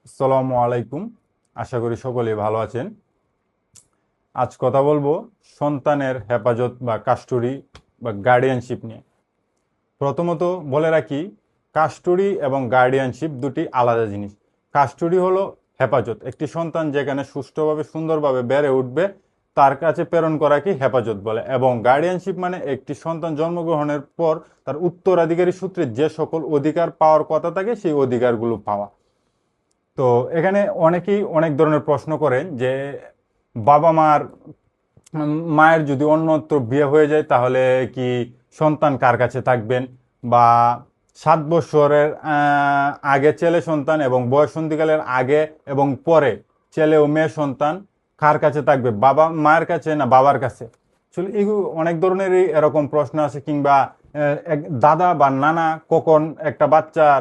আসসালামু আলাইকুম। আশা করি সকলেই ভালো আছেন। আজ কথা বলবো সন্তানের হেফাজত বা কাস্টডি বা গার্ডিয়ানশিপ নিয়ে। প্রথমত বলে রাখি, কাস্টডি এবং গার্ডিয়ানশিপ দুটি আলাদা জিনিস। কাস্টডি হলো হেফাজত, একটি সন্তান যেখানে সুষ্ঠুভাবে সুন্দরভাবে বেড়ে উঠবে তার কাছে প্রেরণ করাকে হেফাজত বলে, এবং গার্ডিয়ানশিপ মানে একটি সন্তান জন্মগ্রহণের পর তার উত্তরাধিকারী সূত্রে যে সকল অধিকার পাওয়ার কথা থাকে সেই অধিকারগুলো পাওয়া। তো এখানে অনেকেই অনেক ধরনের প্রশ্ন করেন যে বাবা মার মায়ের যদি অন্যত্র বিয়ে হয়ে যায় তাহলে কি সন্তান কার কাছে থাকবেন, বা 7 বছরের আগে ছেলে সন্তান এবং বয়ঃসন্ধিকালের আগে এবং পরে ছেলে ও মেয়ে সন্তান কার কাছে থাকবে, বাবা মায়ের কাছে না বাবার কাছে। আসলে এগুলো অনেক ধরনেরই এরকম প্রশ্ন আছে, কিংবা দাদা বা নানা কখন একটা বাচ্চার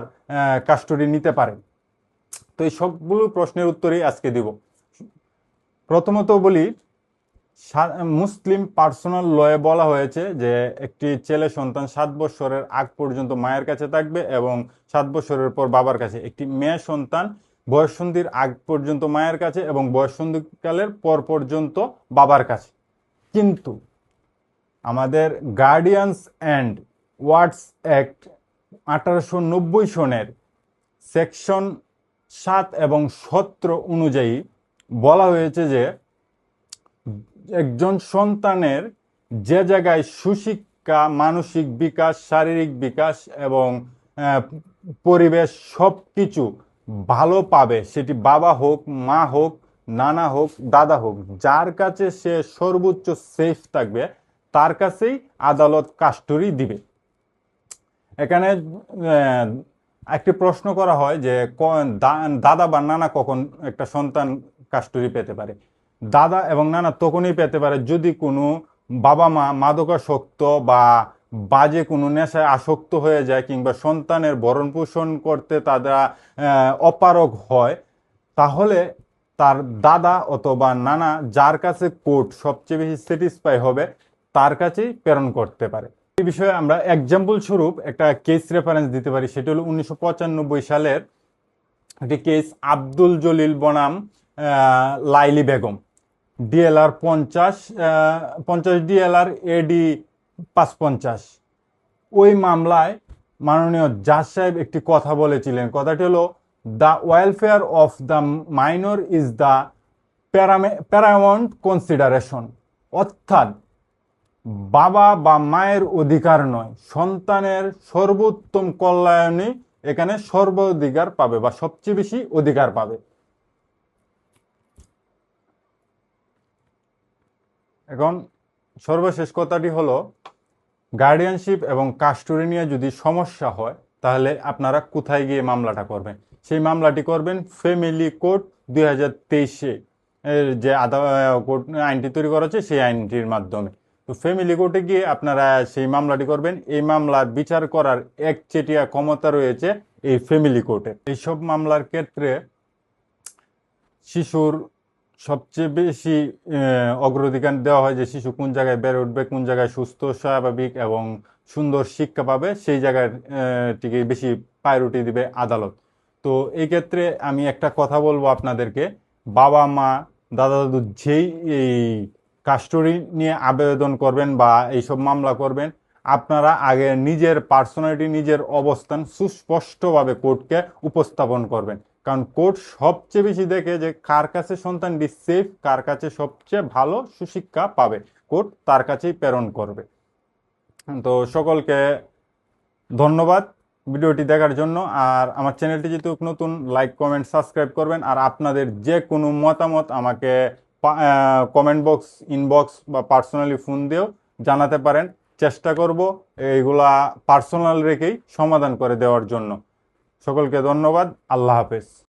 কাস্টডি নিতে পারে। তো এই সবগুলো প্রশ্নের উত্তরই আজকে দিব। প্রথমত বলি, মুসলিম পার্সোনাল লয়ে বলা হয়েছে যে একটি ছেলে সন্তান 7 বছরের আগ পর্যন্ত মায়ের কাছে থাকবে এবং 7 বছরের পর বাবার কাছে। একটি মেয়ে সন্তান বয়ঃসন্ধির আগ পর্যন্ত মায়ের কাছে এবং বয়ঃসন্ধিকালের পর পর্যন্ত বাবার কাছে। কিন্তু আমাদের গার্ডিয়ানস অ্যান্ড ওয়ার্ডস অ্যাক্ট 1890 সনের সেকশন 7 এবং 17 অনুযায়ী বলা হয়েছে যে একজন সন্তানের যে জায়গায় সুশিক্ষা, মানসিক বিকাশ, শারীরিক বিকাশ এবং পরিবেশ সব কিছু ভালো পাবে, সেটি বাবা হোক, মা হোক, নানা হোক, দাদা হোক, যার কাছে সে সর্বোচ্চ সেফ থাকবে তার কাছেই আদালত কাস্টডি দিবে। এখানে একটি প্রশ্ন করা হয় যে দাদা বা নানা কখন একটা সন্তান কাস্টডি পেতে পারে। দাদা এবং নানা তখনই পেতে পারে যদি কোনো বাবা মা মাদকাসক্ত বা বাজে কোনো নেশায় আসক্ত হয়ে যায়, কিংবা সন্তানের ভরণ পোষণ করতে তারা অপারগ হয়। তাহলে তার দাদা অথবা নানা, যার কাছে কোর্ট সবচেয়ে বেশি স্যাটিসফাই হবে, তার কাছেই প্রেরণ করতে পারে। এই বিষয়ে আমরা এক্সাম্পল স্বরূপ একটা কেস রেফারেন্স দিতে পারি। সেটা হলো 1995 সালের একটি কেস, আব্দুল জলিল বনাম লাইলি বেগম, ডিএলআর 50 ডিএলআর এডি 550। ওই মামলায় মাননীয় জাজ সাহেব একটি কথা বলেছিলেন। কথাটি হলো, the welfare of the minor is the Paramount consideration. অর্থাৎ বাবা বা মায়ের অধিকার নয়, সন্তানের সর্বোত্তম কল্যাণই এখানে সর্বাধিকার পাবে বা সবচেয়ে বেশি অধিকার পাবে। এখন সর্বশেষ কথাটি হলো, গার্ডিয়ানশিপ এবং কাস্টডি নিয়ে যদি সমস্যা হয় তাহলে আপনারা কোথায় গিয়ে মামলাটা করবেন? সেই মামলাটি করবেন ফ্যামিলি কোর্ট 2023 এর যে কোর্ট আইনটি তৈরি করা হচ্ছে সেই আইনটির মাধ্যমে। তো ফ্যামিলি কোর্টে গিয়ে আপনারা সেই মামলাটি করবেন। এই মামলার বিচার করার একচেটিয়া ক্ষমতা রয়েছে এই ফ্যামিলি কোর্টে। এইসব মামলার ক্ষেত্রে শিশুর সবচেয়ে বেশি অগ্রাধিকার দেওয়া হয় যে শিশু কোন জায়গায় বেড়ে উঠবে, কোন জায়গায় সুস্থ, স্বাভাবিক এবং সুন্দর শিক্ষা পাবে, সেই জায়গায় টিকে বেশি প্রায়োরিটি দিবে আদালত। তো এই ক্ষেত্রে আমি একটা কথা বলবো আপনাদেরকে, বাবা মা, দাদা দাদু যেই এই কাস্টডি নিয়ে আবেদন করবেন বা এইসব মামলা করবেন, আপনারা আগে নিজের পার্সোনালিটি, নিজের অবস্থান সুস্পষ্টভাবে কোর্টকে উপস্থাপন করবেন। কারণ কোর্ট সবচেয়ে বেশি দেখে যে কার কাছে সন্তানটি সেফ, কার কাছে সবচেয়ে ভালো সুশিক্ষা পাবে, কোর্ট তার কাছেই প্রেরণ করবে। তো সকলকে ধন্যবাদ ভিডিওটি দেখার জন্য। আর আমার চ্যানেলটি যেহেতু নতুন, লাইক, কমেন্ট, সাবস্ক্রাইব করবেন। আর আপনাদের যে কোনো মতামত আমাকে কমেন্ট বক্স, ইনবক্স বা পার্সোনালি ফোন দিয়েও জানাতে পারেন। চেষ্টা করব এইগুলা পার্সোনাল রেখেই সমাধান করে দেওয়ার জন্য। সকলকে ধন্যবাদ। আল্লাহ হাফেজ।